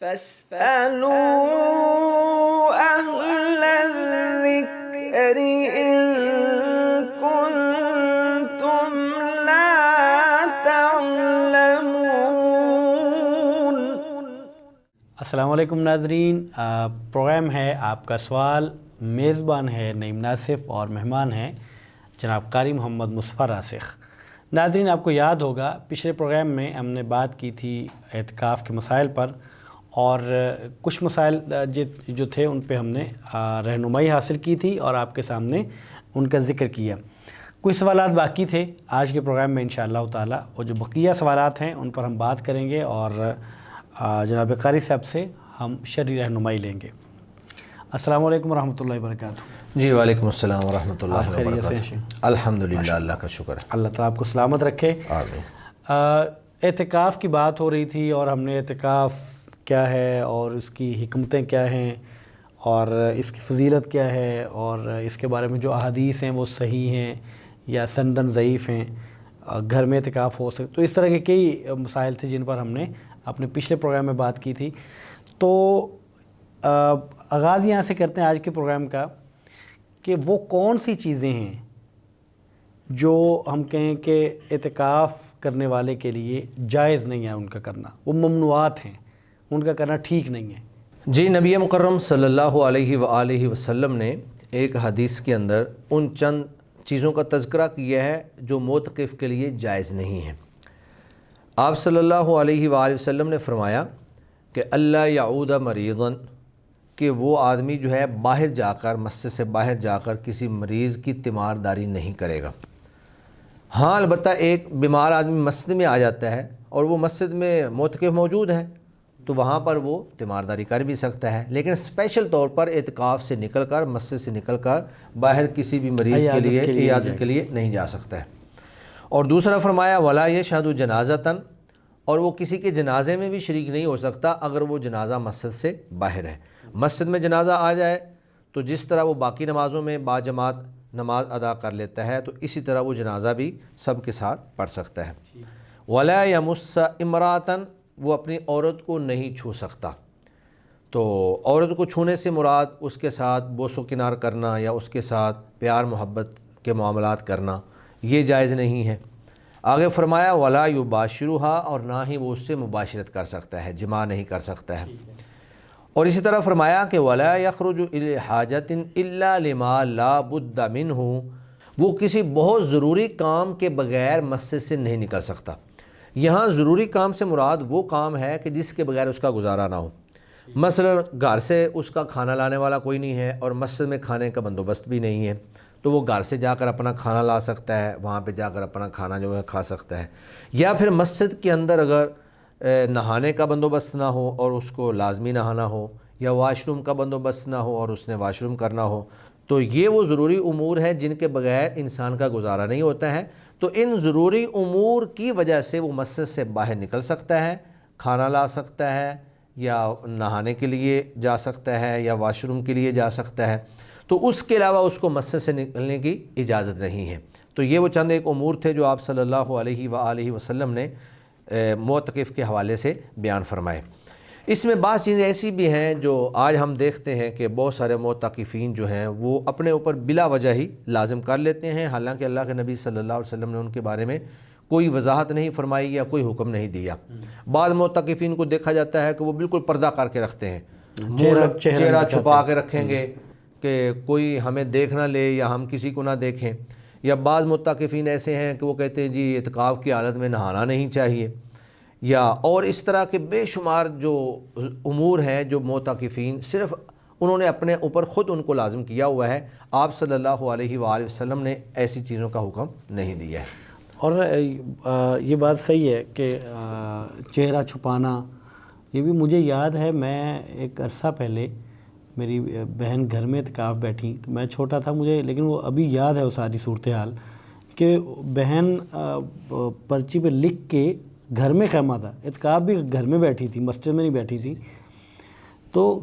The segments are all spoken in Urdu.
فاسألوا أهل الذكر إن كنتم لا تعلمون۔ السلام علیکم ناظرین، پروگرام ہے آپ کا سوال، میزبان ہے نعیم ناصف اور مہمان ہیں جناب قاری محمد مصطفیٰ راسخ۔ ناظرین، آپ کو یاد ہوگا پچھلے پروگرام میں ہم نے بات کی تھی اعتکاف کے مسائل پر، اور کچھ مسائل جو تھے ان پہ ہم نے رہنمائی حاصل کی تھی اور آپ کے سامنے ان کا ذکر کیا۔ کچھ سوالات باقی تھے، آج کے پروگرام میں انشاءاللہ تعالی وہ جو بقیہ سوالات ہیں ان پر ہم بات کریں گے اور جناب قاری صاحب سے ہم شرعی رہنمائی لیں گے۔ السلام علیکم ورحمۃ اللہ وبرکاتہ۔ جی وعلیکم السلام ورحمۃ اللہ خیریت سے وبرکاتہ۔ ہیں؟ الحمدللہ، اللہ کا شکر ہے۔ اللہ تعالیٰ آپ کو سلامت رکھے۔ آمین۔ اعتکاف کی بات ہو رہی تھی اور ہم نے اعتکاف کیا ہے اور اس کی حکمتیں کیا ہیں اور اس کی فضیلت کیا ہے اور اس کے بارے میں جو احادیث ہیں وہ صحیح ہیں یا سندن ضعیف ہیں، گھر میں اعتکاف ہو سکے، تو اس طرح کے کئی مسائل تھے جن پر ہم نے اپنے پچھلے پروگرام میں بات کی تھی۔ تو آغاز یہاں سے کرتے ہیں آج کے پروگرام کا کہ وہ کون سی چیزیں ہیں جو ہم کہیں کہ اعتکاف کرنے والے کے لیے جائز نہیں ہے ان کا کرنا، وہ ممنوعات ہیں، ان کا کرنا ٹھیک نہیں ہے۔ جی نبی مکرم صلی اللہ علیہ وآلہ وسلم نے ایک حدیث کے اندر ان چند چیزوں کا تذکرہ کیا ہے جو معتکف کے لیے جائز نہیں ہیں۔ آپ صلی اللہ علیہ وآلہ وسلم نے فرمایا کہ اللہ یعود مریضاً، کہ وہ آدمی جو ہے باہر جا کر، مسجد سے باہر جا کر کسی مریض کی تیمارداری نہیں کرے گا۔ ہاں البتہ ایک بیمار آدمی مسجد میں آ جاتا ہے اور وہ مسجد میں معتکف موجود ہے تو وہاں پر وہ تیمارداری کر بھی سکتا ہے، لیکن اسپیشل طور پر اعتکاف سے نکل کر، مسجد سے نکل کر باہر کسی بھی مریض کے لیے عیادت کے لیے نہیں جا سکتا ہے۔ اور دوسرا فرمایا ولا یشہد جنازۃً، اور وہ کسی کے جنازے میں بھی شریک نہیں ہو سکتا اگر وہ جنازہ مسجد سے باہر ہے۔ مسجد میں جنازہ آ جائے تو جس طرح وہ باقی نمازوں میں باجماعت نماز ادا کر لیتا ہے تو اسی طرح وہ جنازہ بھی سب کے ساتھ پڑھ سکتا ہے۔ ولا یمس امرأۃً، وہ اپنی عورت کو نہیں چھو سکتا۔ تو عورت کو چھونے سے مراد اس کے ساتھ بوس و کنار کرنا یا اس کے ساتھ پیار محبت کے معاملات کرنا، یہ جائز نہیں ہے۔ آگے فرمایا ولا یباشرھا، اور نہ ہی وہ اس سے مباشرت کر سکتا ہے، جماع نہیں کر سکتا ہے۔ اور اسی طرح فرمایا کہ ولا یخرج الی حاجۃ الا لما لا بد منہ، وہ کسی بہت ضروری کام کے بغیر مسجد سے نہیں نکل سکتا۔ یہاں ضروری کام سے مراد وہ کام ہے کہ جس کے بغیر اس کا گزارا نہ ہو۔ مثلا گھر سے اس کا کھانا لانے والا کوئی نہیں ہے اور مسجد میں کھانے کا بندوبست بھی نہیں ہے، تو وہ گھر سے جا کر اپنا کھانا لا سکتا ہے، وہاں پہ جا کر اپنا کھانا جو ہے کھا سکتا ہے۔ یا پھر مسجد کے اندر اگر نہانے کا بندوبست نہ ہو اور اس کو لازمی نہانا ہو، یا واش روم کا بندوبست نہ ہو اور اس نے واش روم کرنا ہو، تو یہ وہ ضروری امور ہیں جن کے بغیر انسان کا گزارا نہیں ہوتا ہے۔ تو ان ضروری امور کی وجہ سے وہ مسجد سے باہر نکل سکتا ہے، کھانا لا سکتا ہے، یا نہانے کے لیے جا سکتا ہے، یا واش روم کے لیے جا سکتا ہے، تو اس کے علاوہ اس کو مسجد سے نکلنے کی اجازت نہیں ہے۔ تو یہ وہ چند ایک امور تھے جو آپ صلی اللہ علیہ وآلہ وسلم نے معتکف کے حوالے سے بیان فرمائے۔ اس میں بعض چیزیں ایسی بھی ہیں جو آج ہم دیکھتے ہیں کہ بہت سارے معتکفین جو ہیں وہ اپنے اوپر بلا وجہ ہی لازم کر لیتے ہیں، حالانکہ اللہ کے نبی صلی اللہ علیہ وسلم نے ان کے بارے میں کوئی وضاحت نہیں فرمائی یا کوئی حکم نہیں دیا۔ بعض معتکفین کو دیکھا جاتا ہے کہ وہ بالکل پردہ کر کے رکھتے ہیں، چہرہ چھپا کے رکھیں گے کہ کوئی ہمیں دیکھ نہ لے یا ہم کسی کو نہ دیکھیں۔ یا بعض معتکفین ایسے ہیں کہ وہ کہتے ہیں جی اعتکاف کی حالت میں نہانا نہیں چاہیے، یا اور اس طرح کے بے شمار جو امور ہیں جو معتکفین صرف انہوں نے اپنے اوپر خود ان کو لازم کیا ہوا ہے۔ آپ صلی اللہ علیہ وآلہ وسلم نے ایسی چیزوں کا حکم نہیں دیا ہے۔ اور یہ بات صحیح ہے کہ چہرہ چھپانا، یہ بھی مجھے یاد ہے، میں ایک عرصہ پہلے میری بہن گھر میں اعتکاف بیٹھی، تو میں چھوٹا تھا مجھے، لیکن وہ ابھی یاد ہے وہ ساری صورتحال کہ بہن پرچی پہ لکھ کے گھر میں خیمہ تھا، اعتکاف بھی گھر میں بیٹھی تھی، مسجد میں نہیں بیٹھی تھی، تو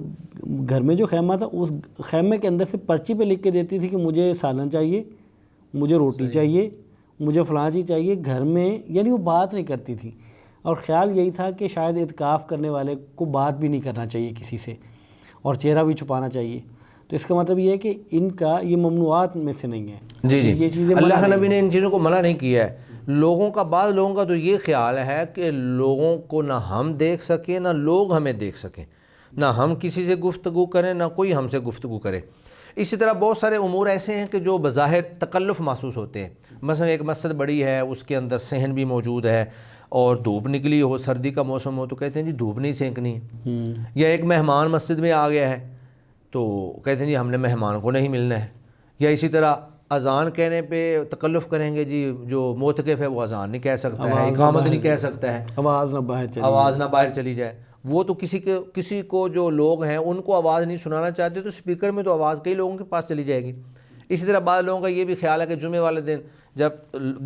گھر میں جو خیمہ تھا اس خیمے کے اندر سے پرچی پہ لکھ کے دیتی تھی کہ مجھے سالن چاہیے، مجھے روٹی چاہیے، مجھے فلاں چیز چاہیے گھر میں، یعنی وہ بات نہیں کرتی تھی۔ اور خیال یہی تھا کہ شاید اعتکاف کرنے والے کو بات بھی نہیں کرنا چاہیے کسی سے اور چہرہ بھی چھپانا چاہیے. تو اس کا مطلب یہ ہے کہ ان کا یہ ممنوعات میں سے نہیں ہے. جی یہ چیزیں اللہ کے نبی نے ان چیزوں کو منع نہیں کیا ہے. بعض لوگوں کا تو یہ خیال ہے کہ لوگوں کو نہ ہم دیکھ سکیں نہ لوگ ہمیں دیکھ سکیں، نہ ہم کسی سے گفتگو کریں نہ کوئی ہم سے گفتگو کرے. اسی طرح بہت سارے امور ایسے ہیں کہ جو بظاہر تکلف محسوس ہوتے ہیں. مثلا ایک مسجد بڑی ہے، اس کے اندر صحن بھی موجود ہے اور دھوپ نکلی ہو، سردی کا موسم ہو، تو کہتے ہیں جی دھوپ نہیں سینکنی ہے. یا ایک مہمان مسجد میں آ گیا ہے تو کہتے ہیں جی ہم نے مہمان کو نہیں ملنا ہے. یا اسی طرح اذان کہنے پہ تکلف کریں گے، جی جو معتکف ہے وہ اذان نہیں کہہ سکتا ہے، اقامت نہیں کہہ سکتا ہے، آواز نہ باہر چلی جائے. وہ تو کسی کو جو لوگ ہیں ان کو آواز نہیں سنانا چاہتے تو سپیکر میں تو آواز کئی لوگوں کے پاس چلی جائے گی. اسی طرح بعض لوگوں کا یہ بھی خیال ہے کہ جمعے والے دن جب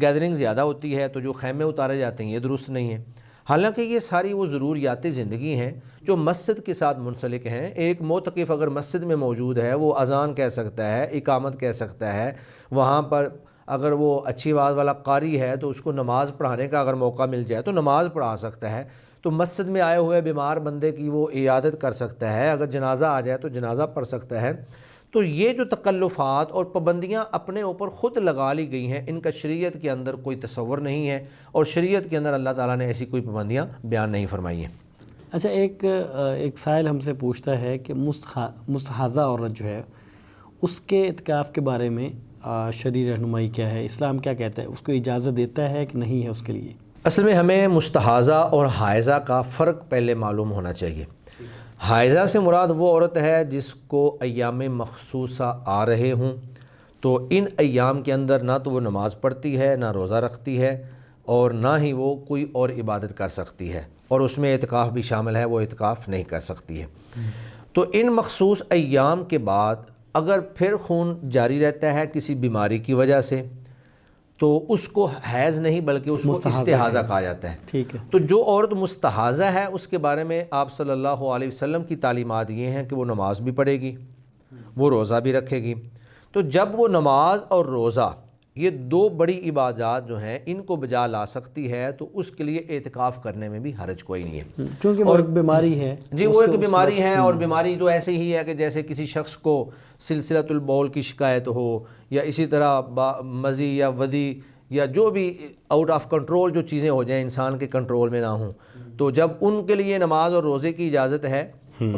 گیدرنگ زیادہ ہوتی ہے تو جو خیمے اتارے جاتے ہیں یہ درست نہیں ہے. حالانکہ یہ ساری وہ ضروریات زندگی ہیں جو مسجد کے ساتھ منسلک ہیں. ایک معتکف اگر مسجد میں موجود ہے وہ اذان کہہ سکتا ہے، اقامت کہہ سکتا ہے. وہاں پر اگر وہ اچھی آواز والا قاری ہے تو اس کو نماز پڑھانے کا اگر موقع مل جائے تو نماز پڑھا سکتا ہے. تو مسجد میں آئے ہوئے بیمار بندے کی وہ عیادت کر سکتا ہے. اگر جنازہ آ جائے تو جنازہ پڑھ سکتا ہے. تو یہ جو تکلفات اور پابندیاں اپنے اوپر خود لگا لی گئی ہیں، ان کا شریعت کے اندر کوئی تصور نہیں ہے اور شریعت کے اندر اللہ تعالیٰ نے ایسی کوئی پابندیاں بیان نہیں فرمائی ہیں. اچھا، ایک سائل ہم سے پوچھتا ہے کہ مستحاضہ عورت جو ہے اس کے اعتکاف کے بارے میں شرعی رہنمائی کیا ہے؟ اسلام کیا کہتا ہے؟ اس کو اجازت دیتا ہے کہ نہیں ہے اس کے لیے؟ اصل میں ہمیں مستحاضہ اور حائضہ کا فرق پہلے معلوم ہونا چاہیے. حائضہ سے مراد وہ عورت ہے جس کو ایام مخصوصہ آ رہے ہوں، تو ان ایام کے اندر نہ تو وہ نماز پڑھتی ہے، نہ روزہ رکھتی ہے، اور نہ ہی وہ کوئی اور عبادت کر سکتی ہے، اور اس میں اعتکاف بھی شامل ہے، وہ اعتکاف نہیں کر سکتی ہے. تو ان مخصوص ایام کے بعد اگر پھر خون جاری رہتا ہے کسی بیماری کی وجہ سے تو اس کو حیض نہیں بلکہ اس کو استحاضہ کہا جاتا ہے. ٹھیک ہے. تو جو عورت مستحاضہ ہے اس کے بارے میں آپ صلی اللہ علیہ وسلم کی تعلیمات یہ ہیں کہ وہ نماز بھی پڑھے گی، وہ روزہ بھی رکھے گی. تو جب وہ نماز اور روزہ یہ دو بڑی عبادات جو ہیں ان کو بجا لا سکتی ہے تو اس کے لیے اعتکاف کرنے میں بھی حرج کوئی نہیں ہے، چونکہ وہ ایک بیماری ہے. جی وہ ایک بیماری ہے، اور بیماری تو ایسے ہی ہے کہ جیسے کسی شخص کو سلسلۃ البول کی شکایت ہو، یا اسی طرح مزی یا ودی یا جو بھی آؤٹ آف کنٹرول جو چیزیں ہو جائیں انسان کے کنٹرول میں نہ ہوں، تو جب ان کے لیے نماز اور روزے کی اجازت ہے،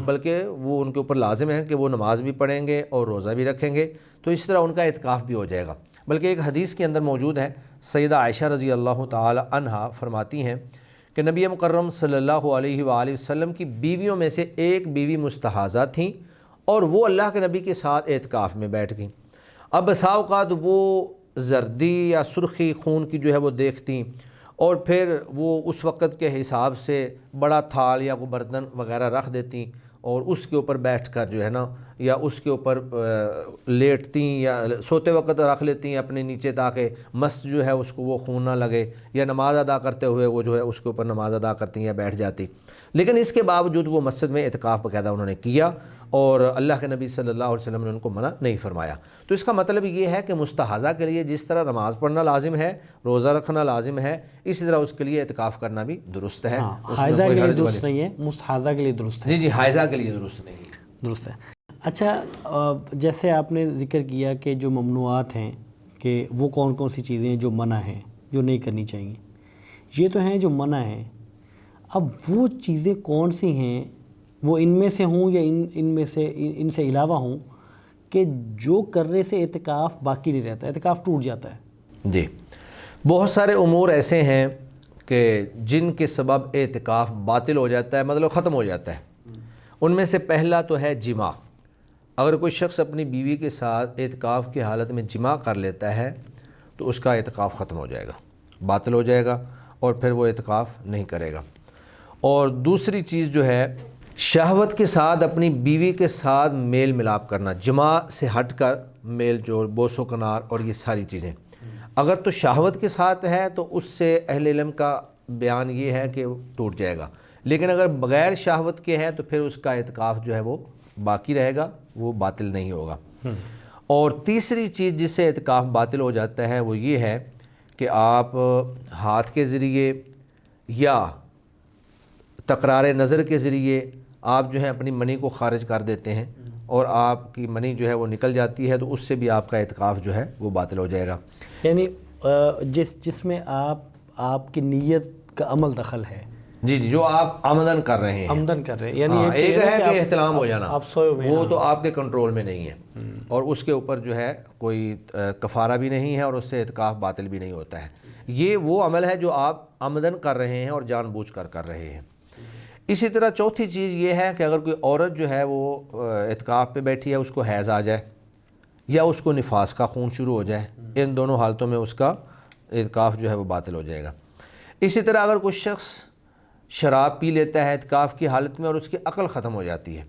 بلکہ وہ ان کے اوپر لازم ہے کہ وہ نماز بھی پڑھیں گے اور روزہ بھی رکھیں گے، تو اس طرح ان کا اعتکاف بھی ہو جائے گا. بلکہ ایک حدیث کے اندر موجود ہے، سیدہ عائشہ رضی اللہ تعالی عنہا فرماتی ہیں کہ نبی مکرم صلی اللہ علیہ وآلہ وسلم کی بیویوں میں سے ایک بیوی مستحاضہ تھیں اور وہ اللہ کے نبی کے ساتھ اعتکاف میں بیٹھ گئیں. اب بسا اوقات وہ زردی یا سرخی خون کی جو ہے وہ دیکھتیں اور پھر وہ اس وقت کے حساب سے بڑا تھال یا کوئی برتن وغیرہ رکھ دیتیں اور اس کے اوپر بیٹھ کر جو ہے نا یا اس کے اوپر لیٹتیں یا سوتے وقت رکھ لیتی اپنے نیچے تاکہ مس جو ہے اس کو وہ خون نہ لگے، یا نماز ادا کرتے ہوئے وہ جو ہے اس کے اوپر نماز ادا کرتی یا بیٹھ جاتی. لیکن اس کے باوجود وہ مسجد میں اعتکاف باقاعدہ انہوں نے کیا اور اللہ کے نبی صلی اللہ علیہ وسلم نے ان کو منع نہیں فرمایا. تو اس کا مطلب یہ ہے کہ مستحاضہ کے لیے جس طرح نماز پڑھنا لازم ہے، روزہ رکھنا لازم ہے، اسی طرح اس کے لیے اعتکاف کرنا بھی درست ہے. حائضہ کے لیے درست نہیں ہے، مستحاضہ کے لیے درست ہے. جی حائضہ کے لیے درست نہیں ہے. درست ہے. اچھا، جیسے آپ نے ذکر کیا کہ جو ممنوعات ہیں کہ وہ کون کون سی چیزیں ہیں جو منع ہیں، جو نہیں کرنی چاہیے، یہ تو ہیں جو منع ہیں. اب وہ چیزیں کون سی ہیں، وہ ان میں سے ہوں یا ان سے علاوہ ہوں کہ جو کرنے سے اعتکاف باقی نہیں رہتا، اعتکاف ٹوٹ جاتا ہے؟ جی بہت سارے امور ایسے ہیں کہ جن کے سبب اعتکاف باطل ہو جاتا ہے، مطلب ختم ہو جاتا ہے. ان میں سے پہلا تو ہے جماع. اگر کوئی شخص اپنی بیوی کے ساتھ اعتکاف کی حالت میں جماع کر لیتا ہے تو اس کا اعتکاف ختم ہو جائے گا، باطل ہو جائے گا اور پھر وہ اعتکاف نہیں کرے گا. اور دوسری چیز جو ہے شہوت کے ساتھ اپنی بیوی کے ساتھ میل ملاپ کرنا، جماع سے ہٹ کر میل جوڑ، بوس و کنار اور یہ ساری چیزیں. اگر تو شہوت کے ساتھ ہے تو اس سے اہل علم کا بیان یہ ہے کہ ٹوٹ جائے گا، لیکن اگر بغیر شہوت کے ہے تو پھر اس کا اعتکاف جو ہے وہ باقی رہے گا، وہ باطل نہیں ہوگا. اور تیسری چیز جس سے اعتکاف باطل ہو جاتا ہے وہ یہ ہے کہ آپ ہاتھ کے ذریعے یا تقرار نظر کے ذریعے آپ جو ہے اپنی منی کو خارج کر دیتے ہیں اور آپ کی منی جو ہے وہ نکل جاتی ہے، تو اس سے بھی آپ کا اعتکاف جو ہے وہ باطل ہو جائے گا۔ یعنی جس میں آپ کی نیت کا عمل دخل ہے، جی جو آپ آمدن کر رہے ہیں، آمدن کر رہے ہیں، یعنی ایک ہے کہ احتلام ہو جانا، آپ سوئے ہوئے وہ تو آپ کے کنٹرول میں نہیں ہے، اور اس کے اوپر جو ہے کوئی کفارہ بھی نہیں ہے اور اس سے اعتکاف باطل بھی نہیں ہوتا ہے۔ یہ وہ عمل ہے جو آپ آمدن کر رہے ہیں اور جان بوجھ کر رہے ہیں۔ اسی طرح چوتھی چیز یہ ہے کہ اگر کوئی عورت جو ہے وہ اعتکاف پہ بیٹھی ہے، اس کو حیض آ جائے یا اس کو نفاس کا خون شروع ہو جائے، ان دونوں حالتوں میں اس کا اعتکاف جو ہے وہ باطل ہو جائے گا۔ اسی طرح اگر کوئی شخص شراب پی لیتا ہے اعتکاف کی حالت میں اور اس کی عقل ختم ہو جاتی ہے،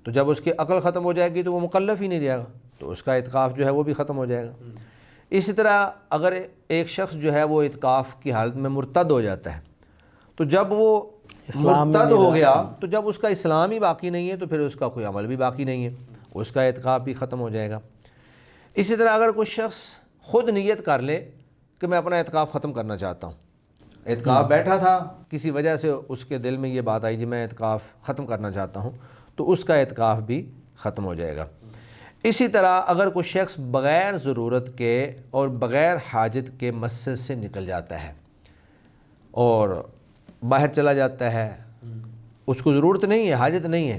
تو جب اس کی عقل ختم ہو جائے گی تو وہ مکلف ہی نہیں رہے گا، تو اس کا اعتکاف جو ہے وہ بھی ختم ہو جائے گا۔ اسی طرح اگر ایک شخص جو ہے وہ اعتکاف کی حالت میں مرتد ہو جاتا ہے، تو جب وہ مرتد ہو گیا تو جب اس کا اسلام ہی باقی نہیں ہے تو پھر اس کا کوئی عمل بھی باقی نہیں ہے، اس کا اعتکاف بھی ختم ہو جائے گا۔ اسی طرح اگر کوئی شخص خود نیت کر لے کہ میں اپنا اعتکاف ختم کرنا چاہتا ہوں، اعتکاف بیٹھا تھا، کسی وجہ سے اس کے دل میں یہ بات آئی جی میں اعتکاف ختم کرنا چاہتا ہوں، تو اس کا اعتکاف بھی ختم ہو جائے گا۔ اسی طرح اگر کوئی شخص بغیر ضرورت کے اور بغیر حاجت کے مسجد سے نکل جاتا ہے اور باہر چلا جاتا ہے، اس کو ضرورت نہیں ہے، حاجت نہیں ہے،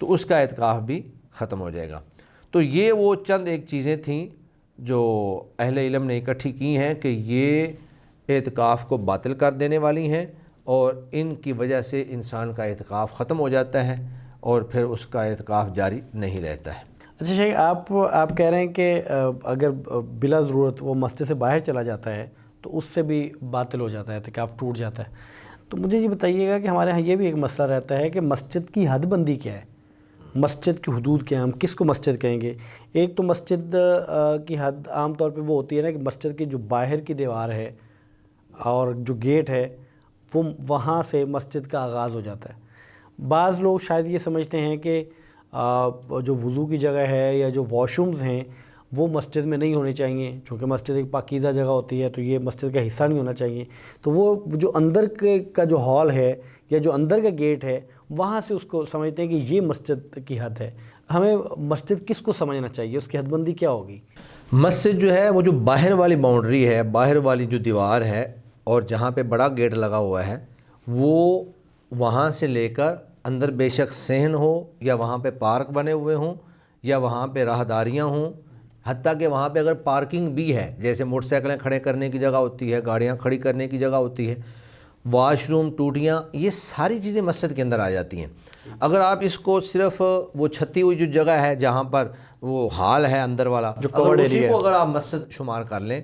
تو اس کا اعتکاف بھی ختم ہو جائے گا۔ تو یہ وہ چند ایک چیزیں تھیں جو اہل علم نے اکٹھی کی ہیں کہ یہ اعتکاف کو باطل کر دینے والی ہیں، اور ان کی وجہ سے انسان کا اعتکاف ختم ہو جاتا ہے اور پھر اس کا اعتکاف جاری نہیں رہتا ہے۔ اچھا شیخ، آپ کہہ رہے ہیں کہ اگر بلا ضرورت وہ مسجد سے باہر چلا جاتا ہے تو اس سے بھی باطل ہو جاتا ہے، اعتکاف ٹوٹ جاتا ہے۔ تو مجھے یہ بتائیے گا کہ ہمارے ہاں یہ بھی ایک مسئلہ رہتا ہے کہ مسجد کی حد بندی کیا ہے، مسجد کی حدود کیا ہیں، ہم کس کو مسجد کہیں گے؟ ایک تو مسجد کی حد عام طور پہ وہ ہوتی ہے نا کہ مسجد کی جو باہر کی دیوار ہے اور جو گیٹ ہے وہ وہاں سے مسجد کا آغاز ہو جاتا ہے۔ بعض لوگ شاید یہ سمجھتے ہیں کہ جو وضو کی جگہ ہے یا جو واش رومز ہیں وہ مسجد میں نہیں ہونے چاہیے، چونکہ مسجد ایک پاکیزہ جگہ ہوتی ہے تو یہ مسجد کا حصہ نہیں ہونا چاہیے، تو وہ جو اندر کا جو ہال ہے یا جو اندر کا گیٹ ہے وہاں سے اس کو سمجھتے ہیں کہ یہ مسجد کی حد ہے۔ ہمیں مسجد کس کو سمجھنا چاہیے، اس کی حد بندی کیا ہوگی؟ مسجد جو ہے وہ جو باہر والی باؤنڈری ہے، باہر والی جو دیوار ہے اور جہاں پہ بڑا گیٹ لگا ہوا ہے، وہ وہاں سے لے کر اندر بے شک صحن ہو یا وہاں پہ پارک بنے ہوئے ہوں یا وہاں پہ راہداریاں ہوں، حتیٰ کہ وہاں پہ اگر پارکنگ بھی ہے، جیسے موٹر سائیکلیں کھڑے کرنے کی جگہ ہوتی ہے، گاڑیاں کھڑی کرنے کی جگہ ہوتی ہے، واش روم، ٹوٹیاں، یہ ساری چیزیں مسجد کے اندر آ جاتی ہیں۔ اگر آپ اس کو صرف وہ چھتی ہوئی جو جگہ ہے جہاں پر وہ ہال ہے اندر والا، اگر اسی کو اگر آپ مسجد شمار کر لیں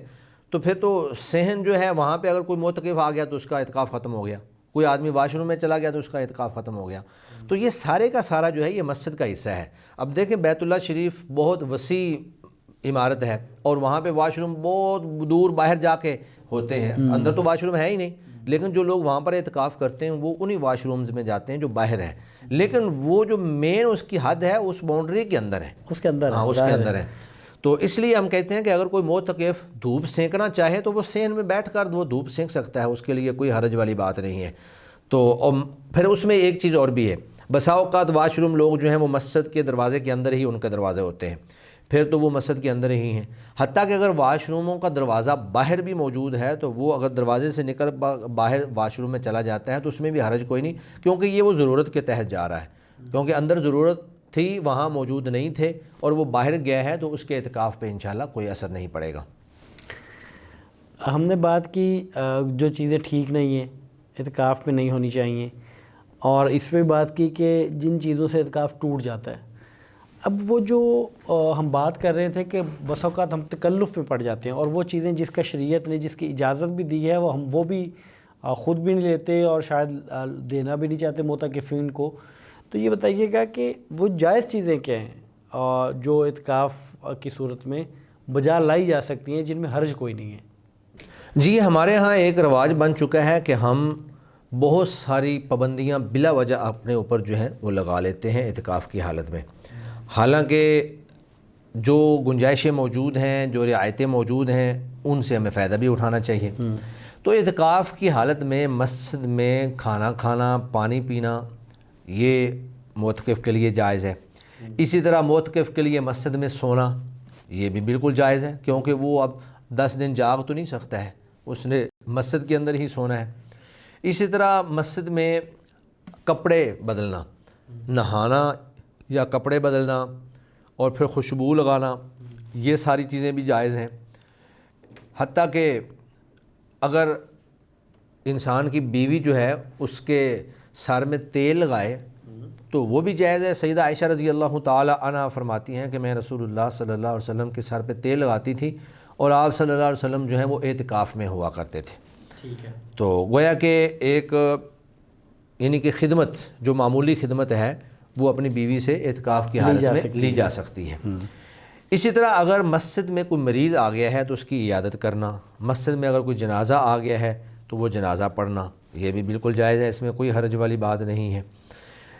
تو پھر تو صحن جو ہے وہاں پہ اگر کوئی معتکف آ گیا تو اس کا اعتکاف ختم ہو گیا، کوئی آدمی واش روم میں چلا گیا تو اس کا اعتکاف ختم ہو گیا۔ تو یہ سارے کا سارا جو ہے یہ مسجد کا حصہ ہے۔ اب دیکھیں بیت اللہ شریف بہت وسیع عمارت ہے اور وہاں پہ واش روم بہت دور باہر جا کے ہوتے ہیں، اندر تو واش روم ہے ہی نہیں، لیکن جو لوگ وہاں پر اعتکاف کرتے ہیں وہ انہی واش رومز میں جاتے ہیں جو باہر ہے، لیکن وہ جو مین اس کی حد ہے اس باؤنڈری کے اندر ہے، اس کے اندر ہاں اس کے اندر ہے۔ تو اس لیے ہم کہتے ہیں کہ اگر کوئی معتکف دھوپ سینکنا چاہے تو وہ صحن میں بیٹھ کر وہ دھوپ سینک سکتا ہے، اس کے لیے کوئی حرج والی بات نہیں ہے۔ تو پھر اس میں ایک چیز اور بھی ہے، بسا اوقات واش روم لوگ جو ہیں وہ مسجد کے دروازے کے اندر ہی ان کے دروازے ہوتے ہیں، پھر تو وہ مسجد کے اندر ہی ہیں، حتیٰ کہ اگر واش روموں کا دروازہ باہر بھی موجود ہے تو وہ اگر دروازے سے نکل باہر واش روم میں چلا جاتا ہے تو اس میں بھی حرج کوئی نہیں، کیونکہ یہ وہ ضرورت کے تحت جا رہا ہے، کیونکہ اندر ضرورت تھی وہاں موجود نہیں تھے اور وہ باہر گیا ہے تو اس کے اعتکاف پہ انشاءاللہ کوئی اثر نہیں پڑے گا۔ ہم نے بات کی جو چیزیں ٹھیک نہیں ہیں اعتکاف پہ نہیں ہونی چاہیے، اور اس پہ بات کی کہ جن چیزوں سے اعتکاف ٹوٹ جاتا ہے۔ اب وہ جو ہم بات کر رہے تھے کہ بس اوقات ہم تکلف میں پڑ جاتے ہیں اور وہ چیزیں جس کا شریعت نے جس کی اجازت بھی دی ہے وہ بھی خود بھی نہیں لیتے اور شاید دینا بھی نہیں چاہتے معتکفین کو، تو یہ بتائیے گا کہ وہ جائز چیزیں کیا ہیں جو اعتکاف کی صورت میں بجا لائی جا سکتی ہیں جن میں حرج کوئی نہیں ہے؟ جی ہمارے ہاں ایک رواج بن چکا ہے کہ ہم بہت ساری پابندیاں بلا وجہ اپنے اوپر جو ہیں وہ لگا لیتے ہیں اعتکاف کی حالت میں، حالانکہ جو گنجائشیں موجود ہیں، جو رعایتیں موجود ہیں، ان سے ہمیں فائدہ بھی اٹھانا چاہیے۔ تو اعتکاف کی حالت میں مسجد میں کھانا کھانا، پانی پینا یہ معتکف کے لیے جائز ہے۔ اسی طرح معتکف کے لیے مسجد میں سونا یہ بھی بالکل جائز ہے، کیونکہ وہ اب 10 دن جاگ تو نہیں سکتا ہے، اس نے مسجد کے اندر ہی سونا ہے۔ اسی طرح مسجد میں کپڑے بدلنا، نہانا یا کپڑے بدلنا اور پھر خوشبو لگانا، یہ ساری چیزیں بھی جائز ہیں۔ حتیٰ کہ اگر انسان کی بیوی جو ہے اس کے سر میں تیل لگائے تو وہ بھی جائز ہے۔ سیدہ عائشہ رضی اللہ تعالی عنہا فرماتی ہیں کہ میں رسول اللہ صلی اللہ علیہ وسلم کے سر پہ تیل لگاتی تھی اور آپ صلی اللہ علیہ وسلم جو ہیں وہ اعتکاف میں ہوا کرتے تھے۔ ٹھیک ہے، تو گویا کہ ایک یعنی کہ خدمت جو معمولی خدمت ہے وہ اپنی بیوی سے اعتکاف کی حالت میں لی جا سکتی ہے۔ اسی طرح اگر مسجد میں کوئی مریض آ گیا ہے تو اس کی عیادت کرنا، مسجد میں اگر کوئی جنازہ آ گیا ہے تو وہ جنازہ پڑھنا یہ بھی بالکل جائز ہے، اس میں کوئی حرج والی بات نہیں ہے۔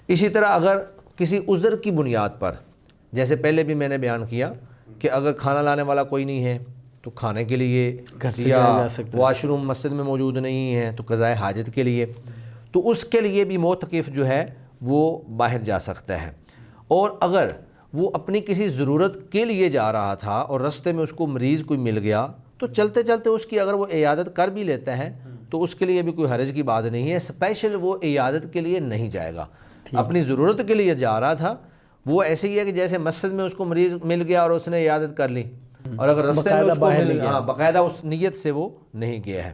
اسی طرح اگر کسی عذر کی بنیاد پر، جیسے پہلے بھی میں نے بیان کیا کہ اگر کھانا لانے والا کوئی نہیں ہے تو کھانے کے لیے، یا واش روم مسجد میں موجود نہیں ہے تو قضاء حاجت کے لیے، تو اس کے لیے بھی معتکف جو ہے وہ باہر جا سکتا ہے۔ اور اگر وہ اپنی کسی ضرورت کے لیے جا رہا تھا اور رستے میں اس کو مریض کوئی مل گیا تو چلتے چلتے اس کی اگر وہ عیادت کر بھی لیتا ہے تو اس کے لیے بھی کوئی حرج کی بات نہیں ہے۔ اسپیشل وہ عیادت کے لیے نہیں جائے گا، اپنی ضرورت کے لیے جا رہا تھا، وہ ایسے ہی ہے کہ جیسے مسجد میں اس کو مریض مل گیا اور اس نے عیادت کر لی، اور اگر رستے میں اس کو مل گیا باقاعدہ اس نیت سے وہ نہیں گیا ہے۔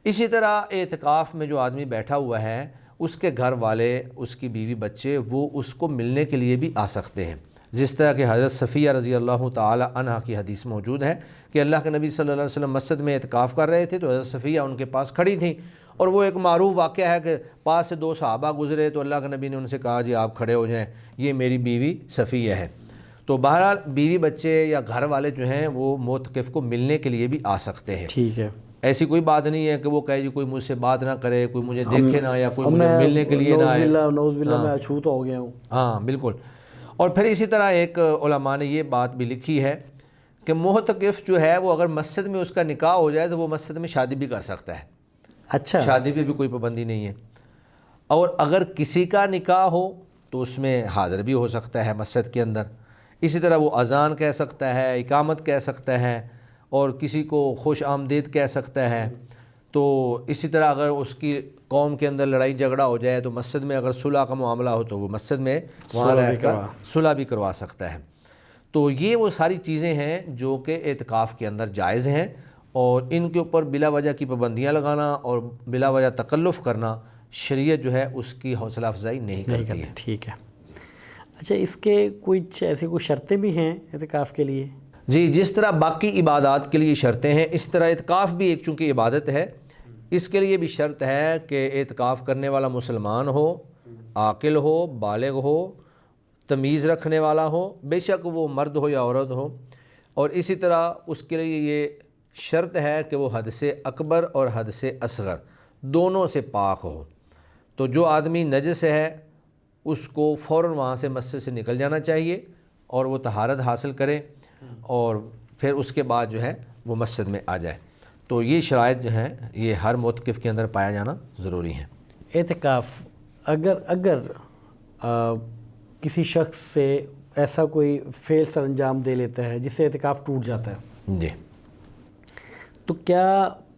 اسی طرح اعتکاف میں جو آدمی بیٹھا ہوا ہے اس کے گھر والے، اس کی بیوی بچے وہ اس کو ملنے کے لیے بھی آ سکتے ہیں، جس طرح کہ حضرت صفیہ رضی اللہ تعالی عنہا کی حدیث موجود ہے کہ اللہ کے نبی صلی اللہ علیہ وسلم مسجد میں اعتکاف کر رہے تھے تو حضرت صفیہ ان کے پاس کھڑی تھیں، اور وہ ایک معروف واقعہ ہے کہ پاس سے 2 صحابہ گزرے تو اللہ کے نبی نے ان سے کہا جی آپ کھڑے ہو جائیں، یہ میری بیوی صفیہ ہے۔ تو بہرحال بیوی بچے یا گھر والے جو ہیں وہ معتکف کو ملنے کے لیے بھی آ سکتے ہیں۔ ٹھیک ہے، ایسی کوئی بات نہیں ہے کہ وہ کہے جی کوئی مجھ سے بات نہ کرے، کوئی مجھے دیکھے نہ، یا کوئی مجھے ملنے کے لیے نہ آئے، نعوذ باللہ میں اچھوت ہو گیا ہوں۔ ہاں بالکل۔ اور پھر اسی طرح ایک علماء نے یہ بات بھی لکھی ہے کہ معتکف جو ہے وہ اگر مسجد میں اس کا نکاح ہو جائے تو وہ مسجد میں شادی بھی کر سکتا ہے۔ اچھا، شادی پہ بھی کوئی پابندی نہیں ہے، اور اگر کسی کا نکاح ہو تو اس میں حاضر بھی ہو سکتا ہے مسجد کے اندر۔ اسی طرح وہ اذان کہہ سکتا ہے، اقامت کہہ سکتا ہے، اور کسی کو خوش آمدید کہہ سکتا ہے۔ تو اسی طرح اگر اس کی قوم کے اندر لڑائی جھگڑا ہو جائے تو مسجد میں اگر صلح کا معاملہ ہو تو وہ مسجد میں وہاں رہ کر صلح بھی کروا سکتا ہے۔ تو یہ وہ ساری چیزیں ہیں جو کہ اعتکاف کے اندر جائز ہیں، اور ان کے اوپر بلا وجہ کی پابندیاں لگانا اور بلا وجہ تکلف کرنا شریعت جو ہے اس کی حوصلہ افزائی نہیں کرتی ہے۔ ٹھیک ہے۔ اچھا، اس کے کچھ ایسی کوئی شرطیں بھی ہیں اعتکاف کے لیے؟ جی، جس طرح باقی عبادات کے لیے شرطیں ہیں اس طرح اعتکاف بھی ایک چونکہ عبادت ہے، اس کے لیے بھی شرط ہے کہ اعتکاف کرنے والا مسلمان ہو، عاقل ہو، بالغ ہو، تمیز رکھنے والا ہو، بے شک وہ مرد ہو یا عورت ہو، اور اسی طرح اس کے لیے یہ شرط ہے کہ وہ حد سے اکبر اور حد سے اصغر دونوں سے پاک ہو۔ تو جو آدمی نجس ہے اس کو فوراً وہاں سے مسجد سے نکل جانا چاہیے اور وہ طہارت حاصل کرے، اور پھر اس کے بعد جو ہے وہ مسجد میں آ جائے۔ تو یہ شرائط جو ہیں یہ ہر معتکف کے اندر پایا جانا ضروری ہے۔ اعتکاف اگر کسی شخص سے ایسا کوئی فعل سر انجام دے لیتا ہے جس سے اعتکاف ٹوٹ جاتا ہے، جی، تو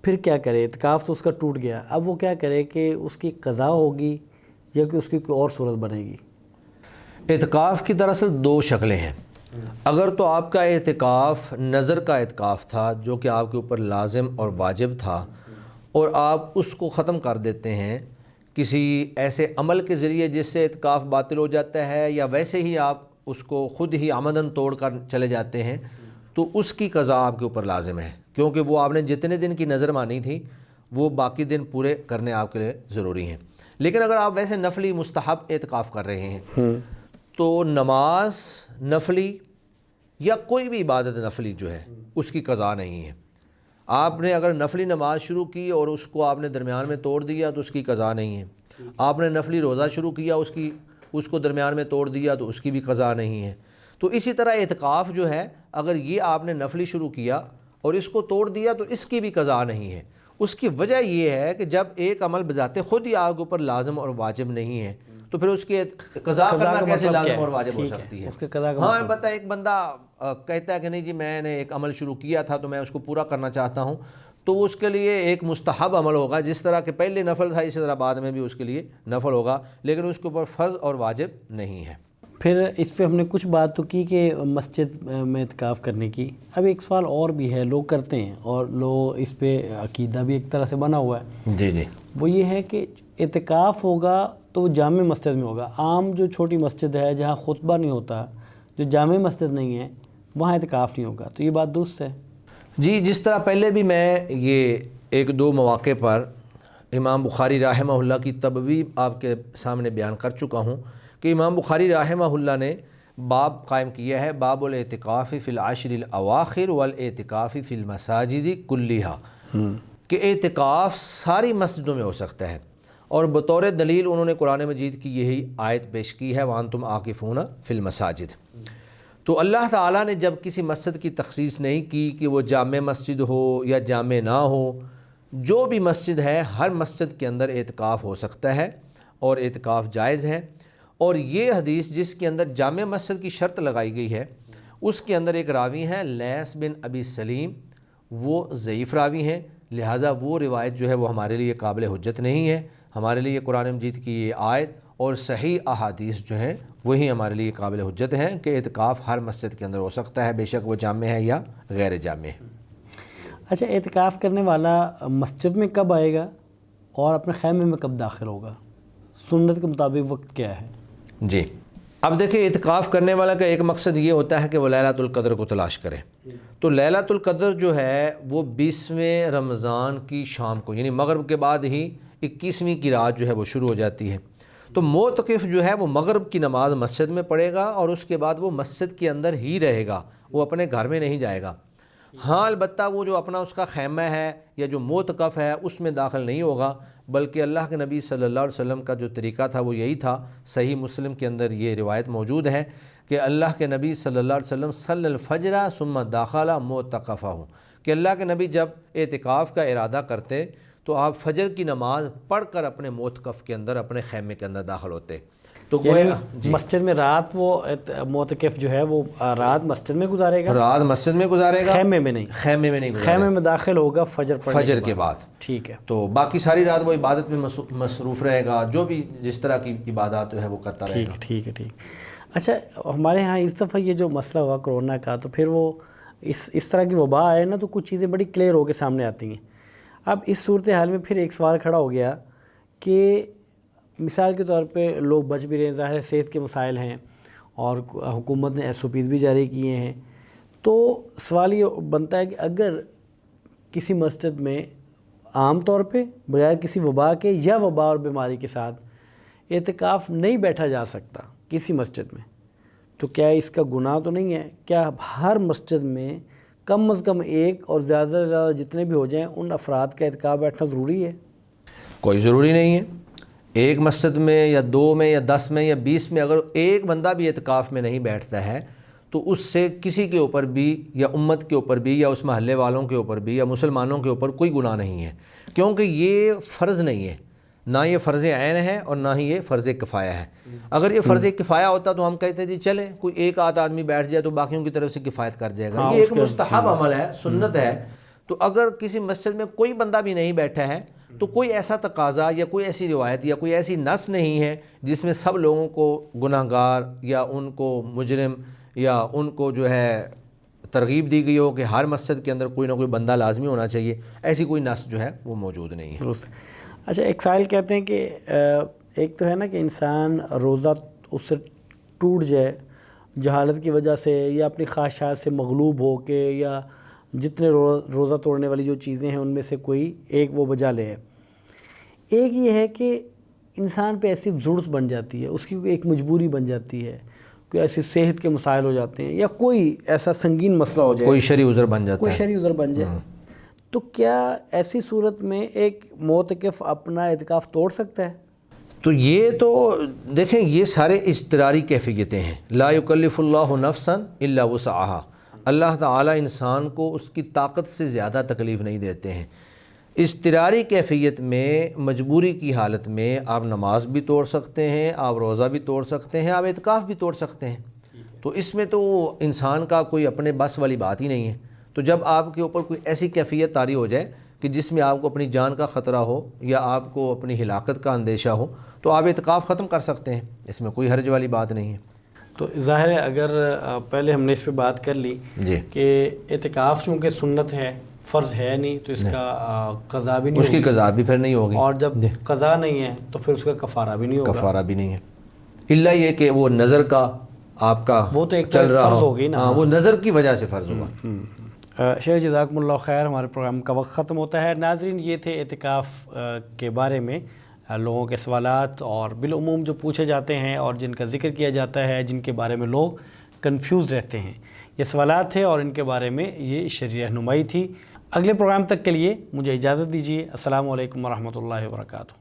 پھر کیا کرے؟ اعتکاف تو اس کا ٹوٹ گیا، اب وہ کیا کرے کہ اس کی قضا ہوگی یا کہ اس کی کوئی اور صورت بنے گی؟ اعتکاف کی دراصل 2 شکلیں ہیں۔ اگر تو آپ کا اعتکاف نظر کا اعتکاف تھا جو کہ آپ کے اوپر لازم اور واجب تھا، اور آپ اس کو ختم کر دیتے ہیں کسی ایسے عمل کے ذریعے جس سے اعتکاف باطل ہو جاتا ہے، یا ویسے ہی آپ اس کو خود ہی عمدن توڑ کر چلے جاتے ہیں، تو اس کی قضا آپ کے اوپر لازم ہے، کیونکہ وہ آپ نے جتنے دن کی نظر مانی تھی وہ باقی دن پورے کرنے آپ کے لیے ضروری ہیں۔ لیکن اگر آپ ویسے نفلی مستحب اعتکاف کر رہے ہیں تو نماز نفلی یا کوئی بھی عبادت نفلی جو ہے اس کی قضا نہیں ہے۔ آپ نے اگر نفلی نماز شروع کی اور اس کو آپ نے درمیان میں توڑ دیا تو اس کی قضا نہیں ہے۔ آپ نے نفلی روزہ شروع کیا اس کو درمیان میں توڑ دیا تو اس کی بھی قضا نہیں ہے۔ تو اسی طرح اعتکاف جو ہے اگر یہ آپ نے نفلی شروع کیا اور اس کو توڑ دیا تو اس کی بھی قضا نہیں ہے۔ اس کی وجہ یہ ہے کہ جب ایک عمل بذات خود ہی آپ کے اوپر لازم اور واجب نہیں ہے تو پھر اس کے قضا کرنا کیسے لازم اور واجب ہو سکتی ہے؟ اس کے قضا کا ہاں البتہ ایک بندہ کہتا ہے کہ نہیں جی میں نے ایک عمل شروع کیا تھا تو میں اس کو پورا کرنا چاہتا ہوں، تو اس کے لیے ایک مستحب عمل ہوگا، جس طرح کہ پہلے نفل تھا اسی طرح بعد میں بھی اس کے لیے نفل ہوگا، لیکن اس کے اوپر فرض اور واجب نہیں ہے۔ پھر اس پہ ہم نے کچھ بات تو کی کہ مسجد میں اعتکاف کرنے کی، اب ایک سوال اور بھی ہے لوگ کرتے ہیں اور لوگ اس پہ عقیدہ بھی ایک طرح سے بنا ہوا ہے، جی جی، وہ یہ ہے کہ اعتکاف ہوگا تو وہ جامع مسجد میں ہوگا، عام جو چھوٹی مسجد ہے جہاں خطبہ نہیں ہوتا، جو جامع مسجد نہیں ہے وہاں اعتکاف نہیں ہوگا، تو یہ بات درست ہے؟ جی، جس طرح پہلے بھی میں یہ ایک دو مواقع پر امام بخاری رحمہ اللہ کی تبویب آپ کے سامنے بیان کر چکا ہوں کہ امام بخاری رحمہ اللہ نے باب قائم کیا ہے، باب الاعتکاف فی العشر الاواخر والاعتکاف فی المساجد کلیہا، کہ اعتکاف ساری مسجدوں میں ہو سکتا ہے، اور بطور دلیل انہوں نے قرآن مجید کی یہی آیت پیش کی ہے وَأَنْتُمْ عَاكِفُونَ فِي الْمَسَاجِدِ۔ تو اللہ تعالیٰ نے جب کسی مسجد کی تخصیص نہیں کی کہ وہ جامع مسجد ہو یا جامع نہ ہو، جو بھی مسجد ہے ہر مسجد کے اندر اعتکاف ہو سکتا ہے اور اعتکاف جائز ہے، اور یہ حدیث جس کے اندر جامع مسجد کی شرط لگائی گئی ہے اس کے اندر ایک راوی ہیں لیث بن ابی سلیم، وہ ضعیف راوی ہیں، لہٰذا وہ روایت جو ہے وہ ہمارے لیے قابل حجت نہیں ہے، ہمارے لیے قرآن مجید کی یہ آیت اور صحیح احادیث جو ہیں وہی ہمارے لیے قابل حجت ہیں کہ اعتکاف ہر مسجد کے اندر ہو سکتا ہے، بے شک وہ جامع ہے یا غیر جامع ہے۔ اچھا، اعتکاف کرنے والا مسجد میں کب آئے گا اور اپنے خیمے میں کب داخل ہوگا؟ سنت کے مطابق وقت کیا ہے؟ جی، اب دیکھیں اعتکاف کرنے والا کا ایک مقصد یہ ہوتا ہے کہ وہ لیلۃ القدر کو تلاش کرے، تو لیلۃ القدر جو ہے وہ 20ویں رمضان کی شام کو، یعنی مغرب کے بعد ہی 21ویں کی رات جو ہے وہ شروع ہو جاتی ہے، تو معتکف جو ہے وہ مغرب کی نماز مسجد میں پڑھے گا اور اس کے بعد وہ مسجد کے اندر ہی رہے گا، وہ اپنے گھر میں نہیں جائے گا۔ ہاں البتہ وہ جو اپنا اس کا خیمہ ہے یا جو معتکف ہے اس میں داخل نہیں ہوگا، بلکہ اللہ کے نبی صلی اللہ علیہ وسلم کا جو طریقہ تھا وہ یہی تھا، صحیح مسلم کے اندر یہ روایت موجود ہے کہ اللہ کے نبی صلی اللہ علیہ وسلم صلی الفجر ثم داخل معتکفہ، کہ اللہ کے نبی جب اعتکاف کا ارادہ کرتے تو آپ فجر کی نماز پڑھ کر اپنے معتکف کے اندر اپنے خیمے کے اندر داخل ہوتے، تو مسجد میں رات وہ معتکف جو ہے وہ رات مسجد میں گزارے گا، رات مسجد میں گزارے گا، خیمے میں نہیں، خیمے میں نہیں گزارے خیمے میں داخل ہوگا فجر کے بعد، ٹھیک ہے، تو باقی ساری رات وہ عبادت میں مصروف رہے گا، جو بھی جس طرح کی عبادات ہے وہ کرتا رہے گا۔ ٹھیک ہے۔ اچھا، ہمارے ہاں اس دفعہ یہ جو مسئلہ ہوا کرونا کا، تو پھر وہ اس طرح کی وبا آئے نا تو کچھ چیزیں بڑی کلیئر ہو کے سامنے آتی ہیں۔ اب اس صورتحال میں پھر ایک سوال کھڑا ہو گیا کہ مثال کے طور پہ لوگ بچ بھی رہے ہیں، ظاہر صحت کے مسائل ہیں اور حکومت نے SOPs بھی جاری کیے ہیں، تو سوال یہ بنتا ہے کہ اگر کسی مسجد میں عام طور پہ بغیر کسی وبا کے یا وبا اور بیماری کے ساتھ اعتکاف نہیں بیٹھا جا سکتا کسی مسجد میں، تو کیا اس کا گناہ تو نہیں ہے؟ کیا ہر مسجد میں کم از کم ایک اور زیادہ سے زیادہ جتنے بھی ہو جائیں ان افراد کا اعتکاف بیٹھنا ضروری ہے؟ کوئی ضروری نہیں ہے، ایک مسجد میں یا 2 میں یا 10 میں یا 20 میں اگر ایک بندہ بھی اعتکاف میں نہیں بیٹھتا ہے تو اس سے کسی کے اوپر بھی یا امت کے اوپر بھی یا اس محلے والوں کے اوپر بھی یا مسلمانوں کے اوپر کوئی گناہ نہیں ہے، کیونکہ یہ فرض نہیں ہے، نہ یہ فرض عین ہے اور نہ ہی یہ فرض کفایہ ہے۔ اگر یہ فرض کفایہ ہوتا تو ہم کہتے جی چلیں کوئی ایک آدھ آدمی بیٹھ جائے تو باقیوں کی طرف سے کفایت کر جائے گا، یہ ایک مستحب عمل ہے، سنت ہے، تو اگر کسی مسجد میں کوئی بندہ بھی نہیں بیٹھا ہے تو کوئی ایسا تقاضا یا کوئی ایسی روایت یا کوئی ایسی نص نہیں ہے جس میں سب لوگوں کو گناہ گار یا ان کو مجرم یا ان کو جو ہے ترغیب دی گئی ہو کہ ہر مسجد کے اندر کوئی نہ کوئی بندہ لازمی ہونا چاہیے، ایسی کوئی نص جو ہے وہ موجود نہیں ہے۔ اچھا، ایک سائل کہتے ہیں کہ ایک تو ہے نا کہ انسان روزہ اس سے ٹوٹ جائے جہالت کی وجہ سے یا اپنی خواہشات سے مغلوب ہو کے، یا جتنے روزہ توڑنے والی جو چیزیں ہیں ان میں سے کوئی ایک وہ بجا لے ہے۔ ایک یہ ہے کہ انسان پہ ایسی ضرورت بن جاتی ہے، اس کی ایک مجبوری بن جاتی ہے، کوئی ایسی صحت کے مسائل ہو جاتے ہیں یا کوئی ایسا سنگین مسئلہ ہو جائے، کوئی شرعی عذر بن جاتا ہے، کوئی شرعی عذر بن جائے، تو کیا ایسی صورت میں ایک معتکف اپنا اعتکاف توڑ سکتا ہے؟ تو یہ تو دیکھیں یہ سارے اضطراری کیفیتیں ہیں، لا یکلف اللہ نفسا الا وسعها، اللہ تعالیٰ انسان کو اس کی طاقت سے زیادہ تکلیف نہیں دیتے ہیں، اضطراری کیفیت میں مجبوری کی حالت میں آپ نماز بھی توڑ سکتے ہیں، آپ روزہ بھی توڑ سکتے ہیں، آپ اعتکاف بھی توڑ سکتے ہیں، تو اس میں تو انسان کا کوئی اپنے بس والی بات ہی نہیں ہے۔ تو جب آپ کے اوپر کوئی ایسی کیفیت طاری ہو جائے کہ جس میں آپ کو اپنی جان کا خطرہ ہو یا آپ کو اپنی ہلاکت کا اندیشہ ہو تو آپ اعتکاف ختم کر سکتے ہیں، اس میں کوئی حرج والی بات نہیں ہے۔ تو ظاہر ہے اگر پہلے ہم نے اس پہ بات کر لی جی کہ اعتکاف چونکہ سنت ہے، فرض ہے نہیں، تو اس کا قضا بھی نہیں اس کی ہوگی، قضا بھی پھر نہیں ہوگی، اور جب قضا نہیں ہے تو پھر اس کا کفارہ بھی نہیں ہوگا۔ کفارہ بھی نہیں ہے، الا یہ کہ وہ نظر کا آپ کا وہ تو ایک چل رہا فرض ہو، ہوگی نا، ہاں وہ نظر کی وجہ سے فرض ہوا۔ شیخ جزاکم اللہ خیر، ہمارے پروگرام کا وقت ختم ہوتا ہے۔ ناظرین، یہ تھے اعتکاف کے بارے میں لوگوں کے سوالات اور بالعموم جو پوچھے جاتے ہیں اور جن کا ذکر کیا جاتا ہے، جن کے بارے میں لوگ کنفیوز رہتے ہیں، یہ سوالات تھے اور ان کے بارے میں یہ شرعی رہنمائی تھی۔ اگلے پروگرام تک کے لیے مجھے اجازت دیجیے۔ السلام علیکم ورحمۃ اللہ وبرکاتہ۔